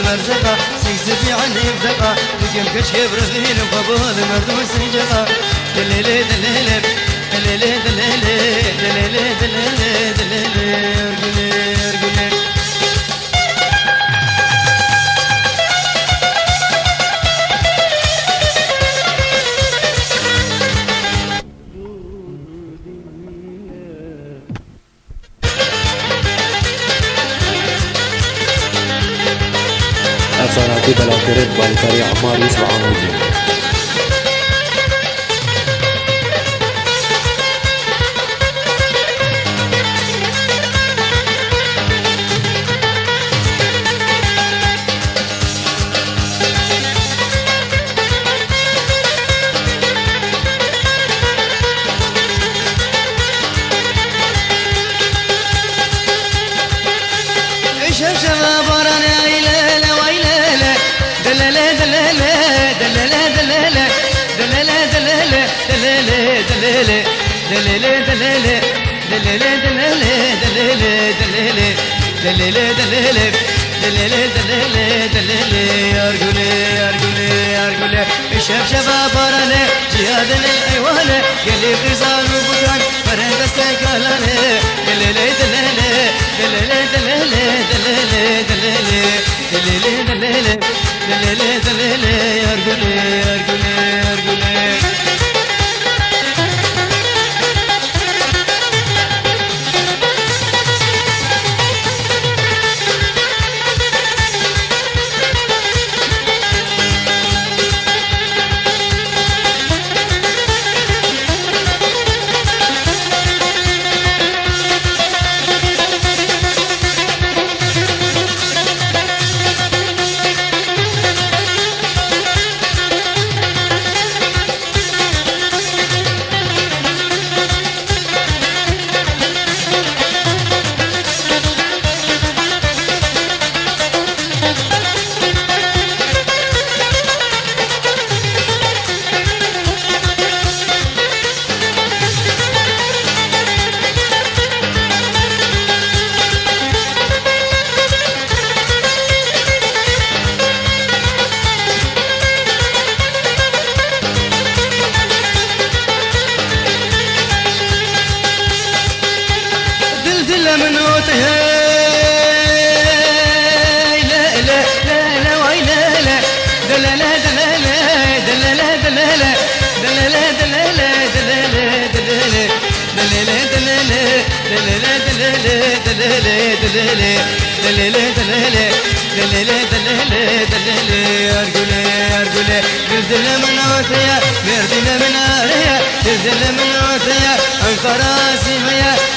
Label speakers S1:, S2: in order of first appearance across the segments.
S1: المرزقة سيكسبي عني بدقة تقم كشف رفين فبول مردوس سجقة دليلي دليلي دليلي دليلي دليلي دليلي دليلي ارقلي ارقلي
S2: أفرادي بلا كرد بالكري عمار يوسف عمودي
S1: دليلي دليلي دليلي دليلي دليلي دليلي دليلي دليلي دليلي دليلي دليلي ارجلي ارجلي ارجلي الشب شباب براني جهاد الايواني قلي غزال وبقان فرند استقلالي دليلي دليلي دليلي دليلي دليلي دليلي دليلي دليلي دليلي دليلي ارجلي ارجلي ارجلي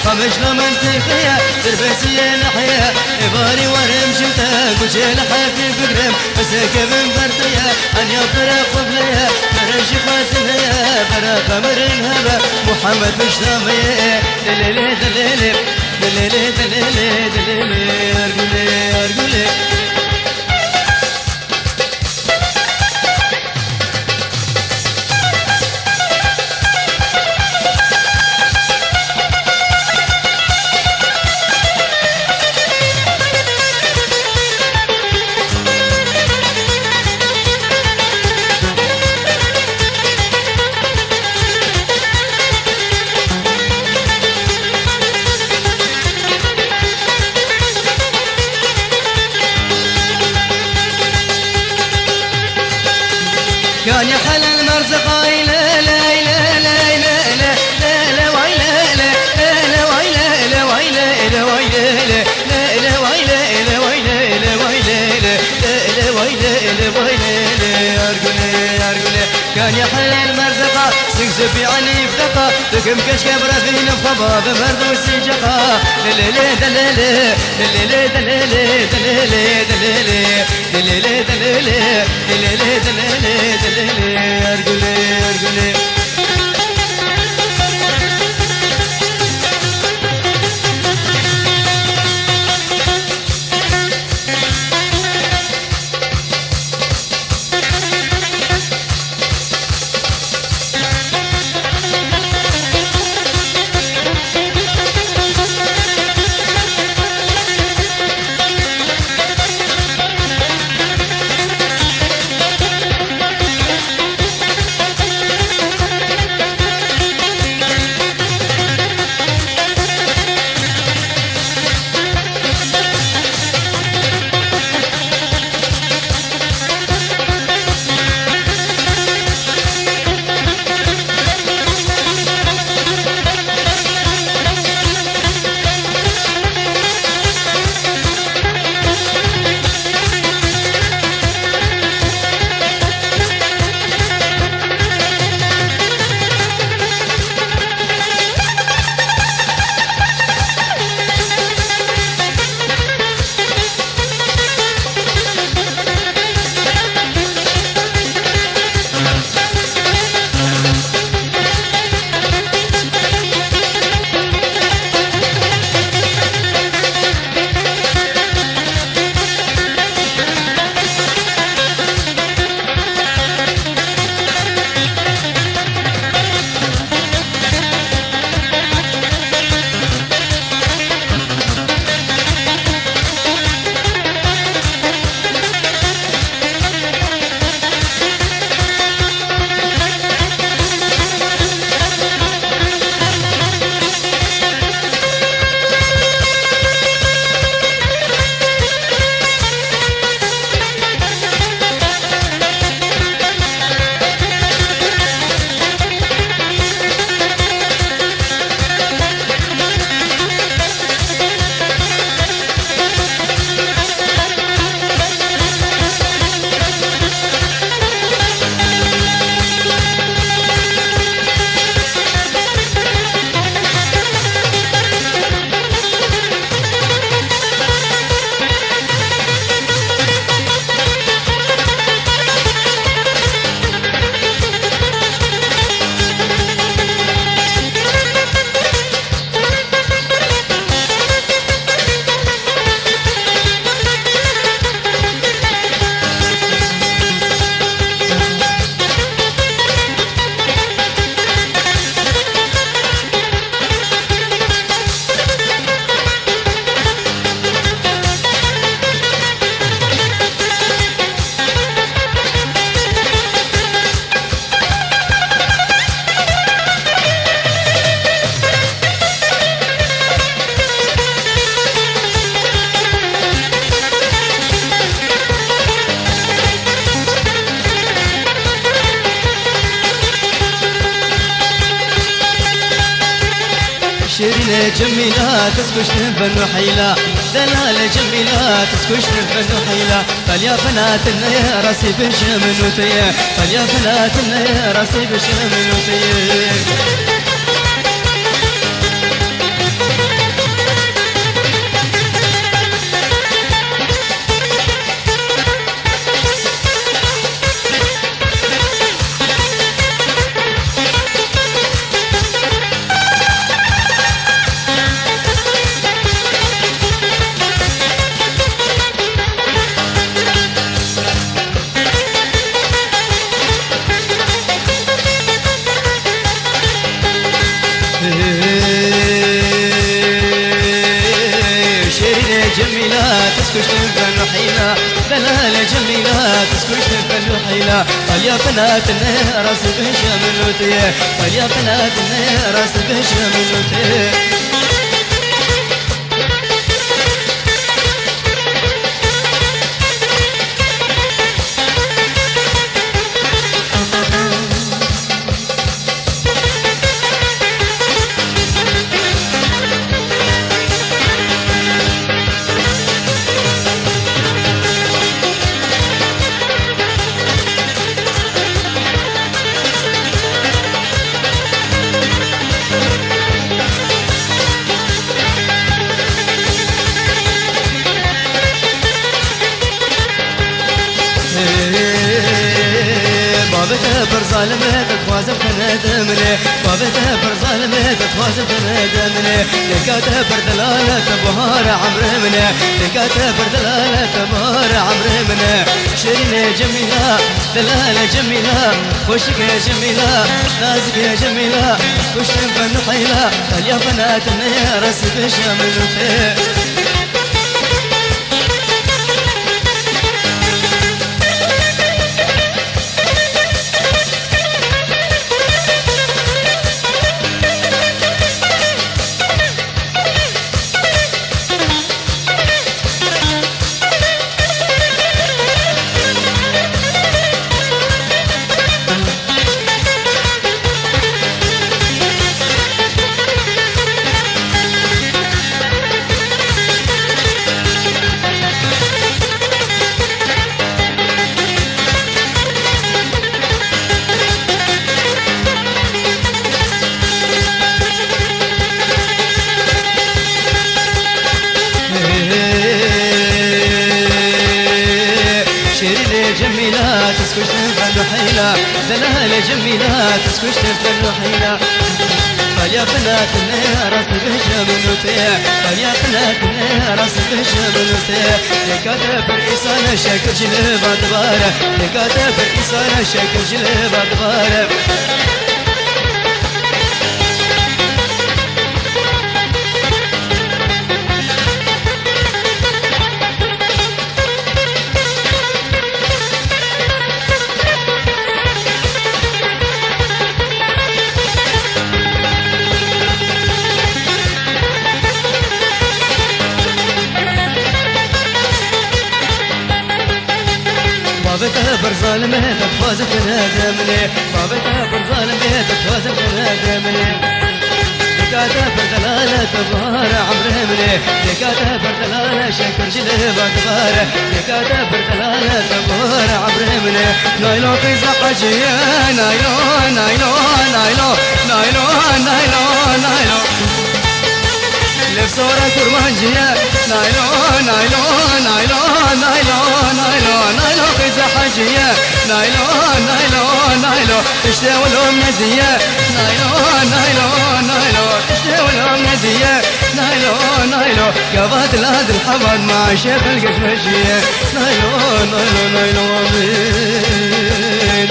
S1: قمشنا منطقية تربسية نحية إباري ورم شمتا قشيل حافي بقرم أساك من برطية أن يفرق قبلية فرش قاتلية برا قمر الهبة محمد مشتامية دليلي دليلي دليلي دليلي دليلي أرقلي أرقلي كان يحل المرزقة لا لا لا لا لا لا لا لا ويلا لا لا ويلا لا ويلا لا ويلا لا لا ويلا لا ويلا لا ويلا لا ويلا لا ويلا أرجلي أرجلي كان يحل المرزقة سكسب يعني بدقة تكم كشكبرة في نفخبة بمرض وسجقة دليلي دليلي دليلي دليلي دليلي دليلي دليلي دليلي دليلي دليلي دليلي أرجلي أرجلي شيرين جميلة تسكش تنفن حيلة دلالة جميلة تسكش تنفن حيلة فاليا بنات يا راسي بشمنوتي فاليا بنات يا راسي بشمنوتي جميلة تسكش تنفن حيلة دلالة جميلة تسكش تنفن حيلة فاليا بنات راس بشمنوتي فاليا بنات راس بشمنوتي بابته برظالمه تتوازن تندمني بابته برظالمه تتوازن تندمني لقاته بردلالة بهار عمرمني لقاته بردلالة بهار عمرمني شيرين جميلة دلالة جميلة وشك يا جميلة نازك يا جميلة وش تنفن حيلة يا بنات يا راس بشمنوتي جميلة تسكش تنفن حيلة دلالة جميلة تسكش تنفن حيلة فاليا بنات راس بشمنوتي فاليا بنات راس بشمنوتي لكاتب الإنسان شكل جلبة دبارة لكاتب الإنسان شكل جلبة دبارة بابتها برظالمه تتوازن تنادمني بابتها برظالمه تتوازن تنادمني لقاتها بردلالة تبهار عمرمني لقاتها بردلالة شكر جلبة تبهار لقاتها بردلالة تبهار عمرمني نايلو قيزة حجية نايلو نايلو نايلو نايلو نايلو نايلو لبصورة كرمانجية نايلو نايلو نايلو نايلو نايلو نايلو قيزة حجية نايلو نايلو نايلو تشتاو لهم نزية نايلو نايلو نايلو تشتاو لهم نزية نايلو نايلو قبات الهاد الحمد مع شيخ القشمشية نايلو نايلو نايلو امين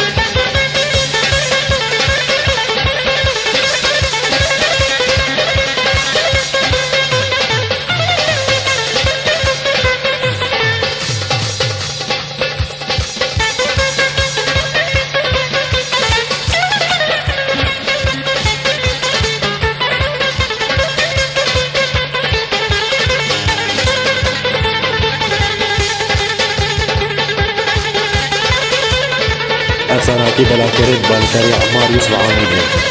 S2: أفساناتي بلا كرد بالكري عمار يوسف عامر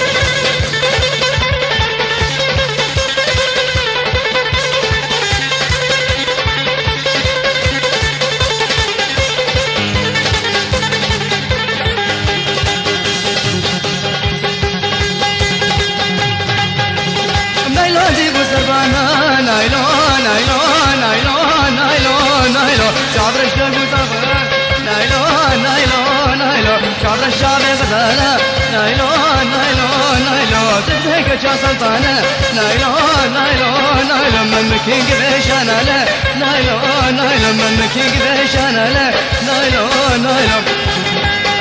S1: شعر الشوق وطفى نايلون نايلون نايلون شعر الشعب غزالة نايلون نايلون نايلون تبهك يا سلطانة نايلون نايلون نايلون من كينج بيشانا لا نايلون نايلون من كينج بيشانا لا نايلون نايلون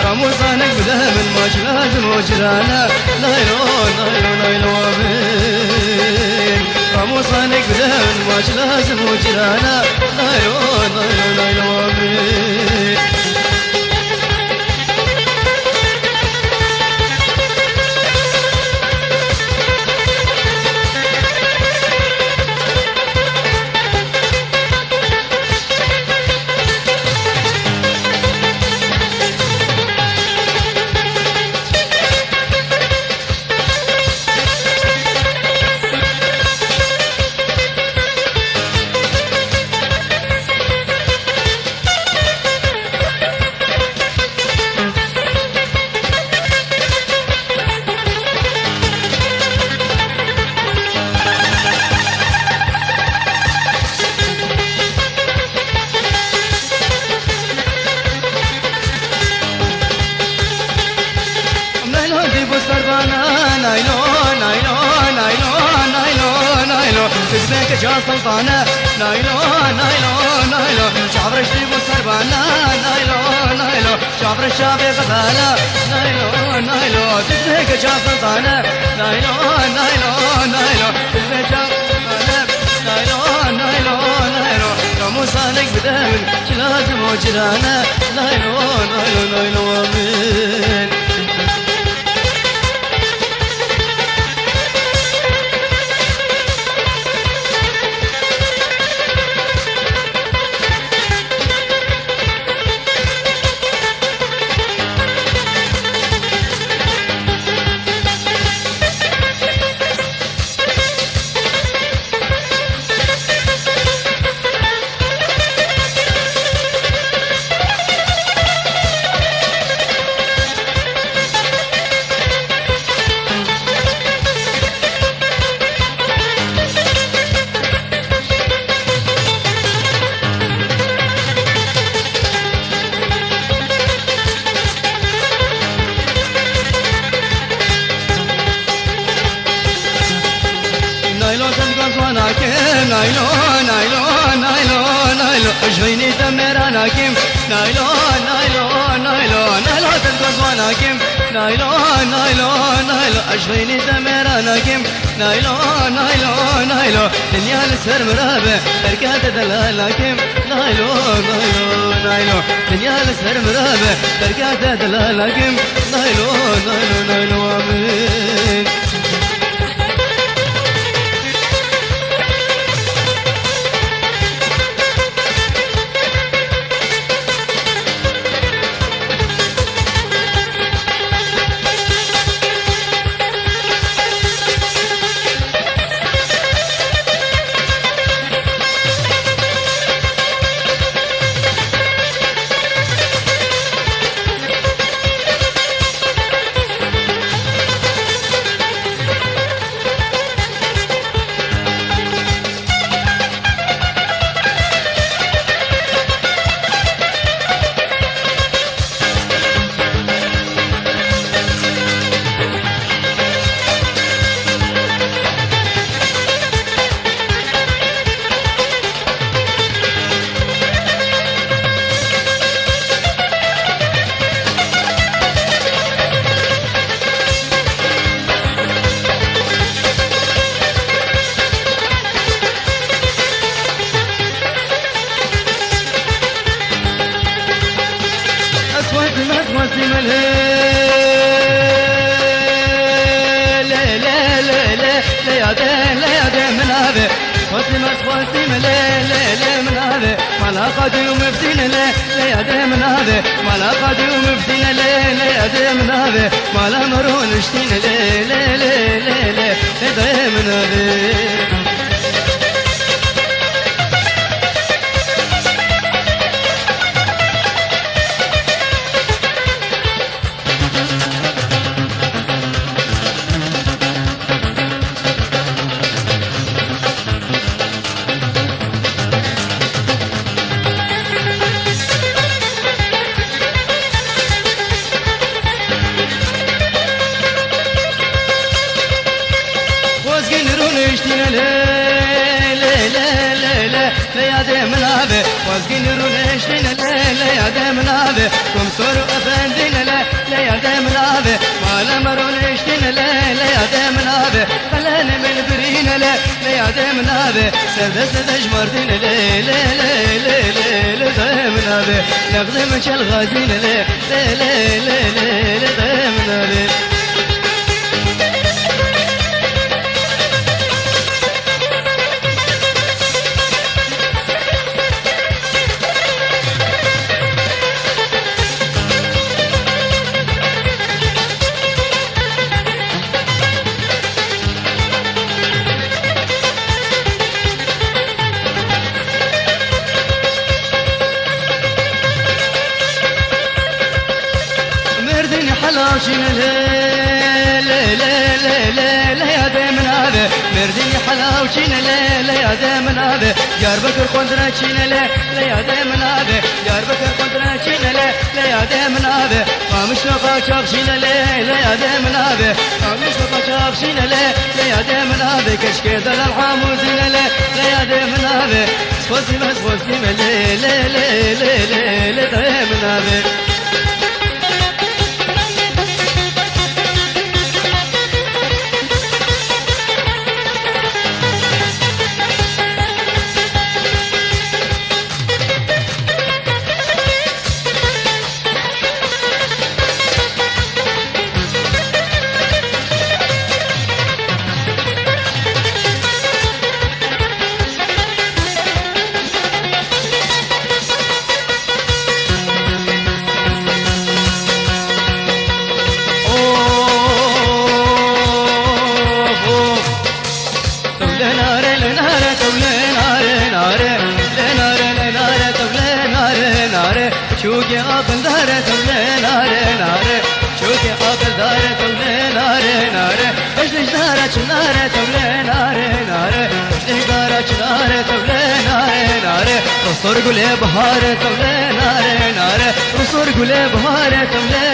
S1: رموزانك بدا من ماش لازم وجرانا نايلون نايلون نايلون رموزانك بدا من ماش لازم وجرانا نايلون نايلون نايلون نايلون نايلون نايلون نايلون نايلون تزبك جا سلطانة نايلون نايلون نايلون شعر الشيب وسربانة نايلون نايلون شعر الشعب غزالة نايلون نايلون تزبك جا سلطانة نايلون نايلون نايلون تزبك جا سلطانة نايلون نايلون نايلون رموزانك بدامن شلازم وجرانا نايلون نايلون نايلون نايلون نايلون نايلون نايلون اجريني تمر انا كيم نايلون نايلون نايلون نايلون تنقص وانا كيم نايلون نايلون نايلون اجريني تمر انا كيم نايلون نايلون نايلون دنيا السر مرابه تركات دلال كيم نايلون نايلون نايلون دنيا السر مرابه تركات دلال كيم نايلون نايلون نايلون مسلم لا من هذا مسلم لا من هذا ملا قدي ومفتين لا من هذا ملا قدي ومفتين لا من هذا ملا مرون اشتين لا من هذا وازقين رونشتنا لا يا دام نابه كم سور أفندنا لا يا دام نابه ما لمرونشتنا لا يا دام نابه خلانا من برينا لا يا دام نابه سدس جمرتنا لا دام نابه نخدم شل غازينا لا دام نابه حلاشين لا يا دام نابه مردني حلاوشين لا يا دام نابه يار بكر قندراتشين لا يا دام نابه يار بكر قندراتشين لا يا دام نابه قامش لقا شاخشين لا يا دام نابه قامش لقا شاخشين لا يا دام نابه كشكي دل الحاموزين لا يا دام نابه فوزي بس فوزي لا دام نابه شوقي أقل دارة تولي ناري شوقي أقل دارة تولي ناري بجلش دارة نارة تولي ناري بجلش دارة نارة تولي ناري رصور قولي بهارة تولي ناري رصور قولي بهارة تولي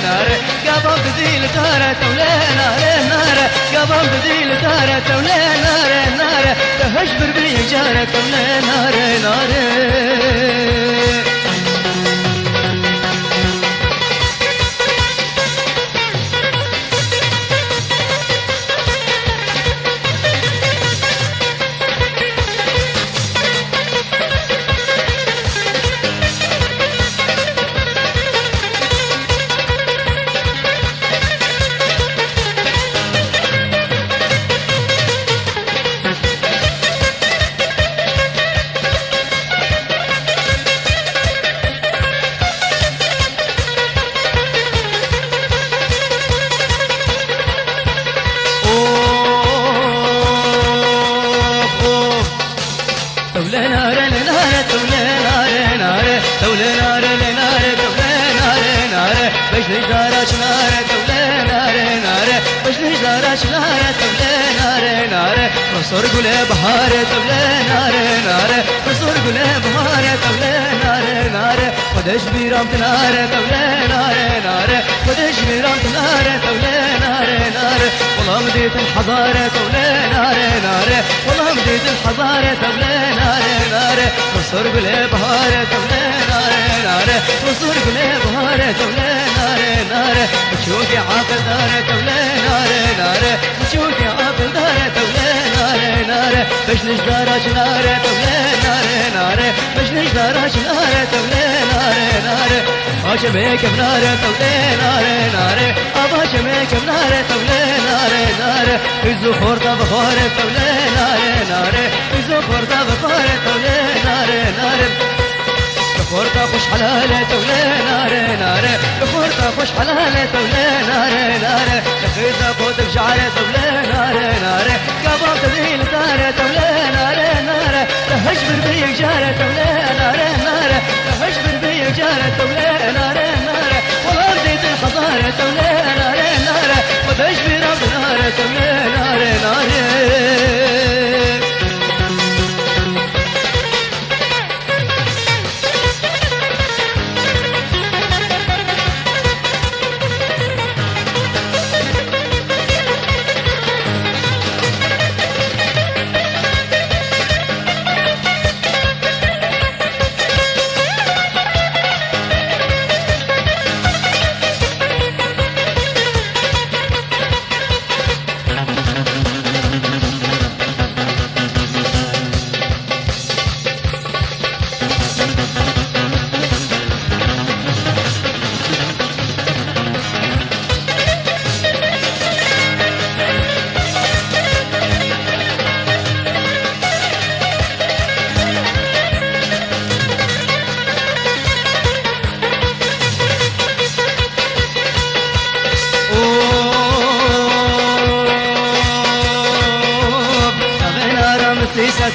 S1: ناري قابم بديل دارة تولي ناري قابم بديل دارة تولي ناري تهجبر بي جارة تولي ناري بجلش دارش نارة تولي ناري بجلش دارش نارة تولي ناري رصور قولي بهارة تولي ناري رصور قولي بهارة تولي ناري ودش بيرام تنارة تولي ناري ودش بيرام تنارة تولي ناري والله مديت الحضارة تولي ناري والله مديت الحضارة تولي ناري رصور قولي بهارة تولي ناري رصور قولي بهارة تولي ناري بشوقي عاقل دارة تولي ناري بشوقي عاقل دارة تولي ناري بجلش دارة نارة تولي ناري بجلش دارة نارة تولي ناري هاشميك بنارة تولي ناري أباشميك بنارة تولي ناري الزخور بخارة تولي ناري الزخور بخارة تولي ناري بخورتا خوش حلالة تولي ناري بخورتا خوش حلالة تولي ناري تخيزة قوت بشعرة تولي ناري قابل تذيل تارة تولي ناري تهجبر بيك جارة تولي ناري تهجبر بيك جارة تولي ناري والله بديت الحضارة تولي ناري وتجبر بنارة تولي ناري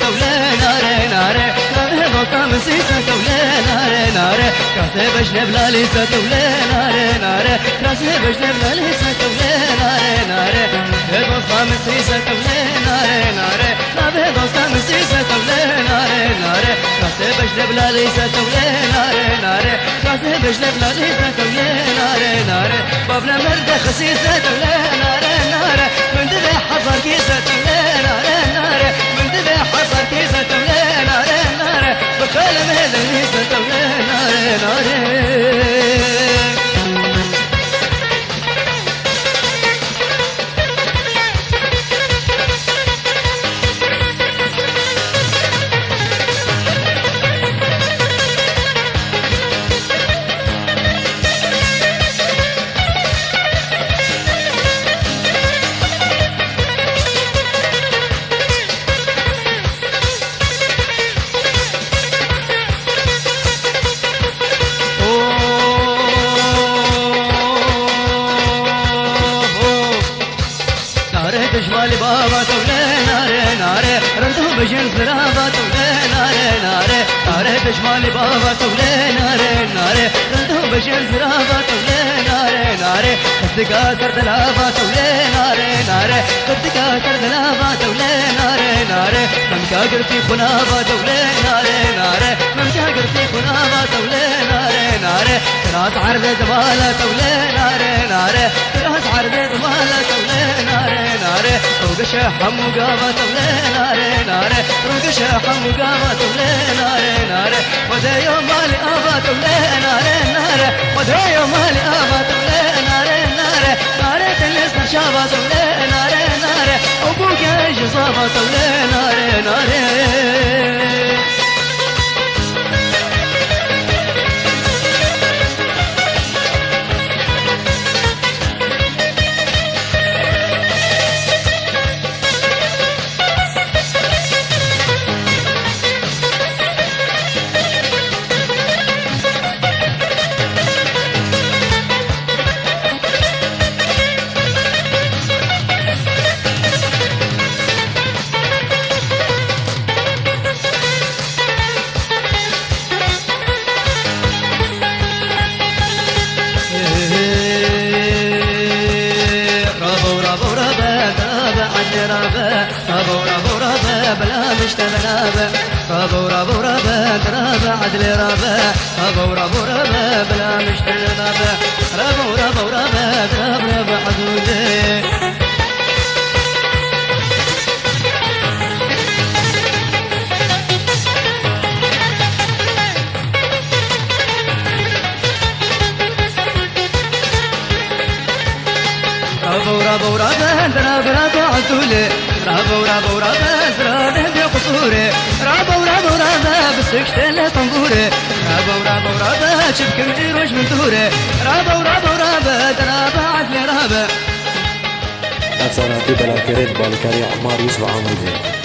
S1: ولا ناري ناري رابه دوستا مسيسة ولا ناري ناري كاسه بجنب لاليسة ولا ناري ناري كاسه بجنب لاليسة ولا ناري ناري دوستا مسيسة ولا ناري ناري رابه دوستا مسيسة ولا ناري ناري كاسه بجنب لاليسة ولا ناري ناري كاسه بجنب لاليسة ولا ناري ناري بابنا مرد خسيسة ولا ناري ناري من دبي حصر كيسة ولا ناري ناري من دبي حصر كيسة ولا ناري ناري بخالم هذا الهيسة ولا ناري ناري تجمالي بابا تولا ناري ناري رندو بجن زرابا تولا ناري ناري ناري تجمالي بابا تولا ناري ناري رندو بجن زرابا تولا ناري ناري قدكا سر دلابا تولا ناري ناري قدكا سر دلابا تولا ناري ناري ممكا قرتي خنابا تولا ناري ناري ممكا قرتي خنابا تولا ناري ناري راس عرض دبالا تولا ناري ناري راس عرض دبالا تولا ناري ناري روقش حمو قامت ولا ناري ناري روقش حمو قامت ولا ناري ناري وذا يوم مالي آبات ولا ناري ناري وذا يوم مالي آبات ولا ناري ناري ناري تلس نشابات ولا ناري ناري أبوك ايش صابت ولا ناري ناري بلا مشتغلابة رابو رابو رابا ترابا عدل رابا رابو رابو رابا بلا مشتغلابة رابو رابو رابا ترابا عدودي رابو رابو رابا ترابا عدولي رابو رابو رابا زرابه بقصوري رابو رابو رابا بسكشتله طنبوري رابو رابو رابا شبكم عيروش من دوري رابو رابو رابا ترابا عدل رابا
S2: أفسر هدي بلا كريت بالكاري عمار يوسف عامودي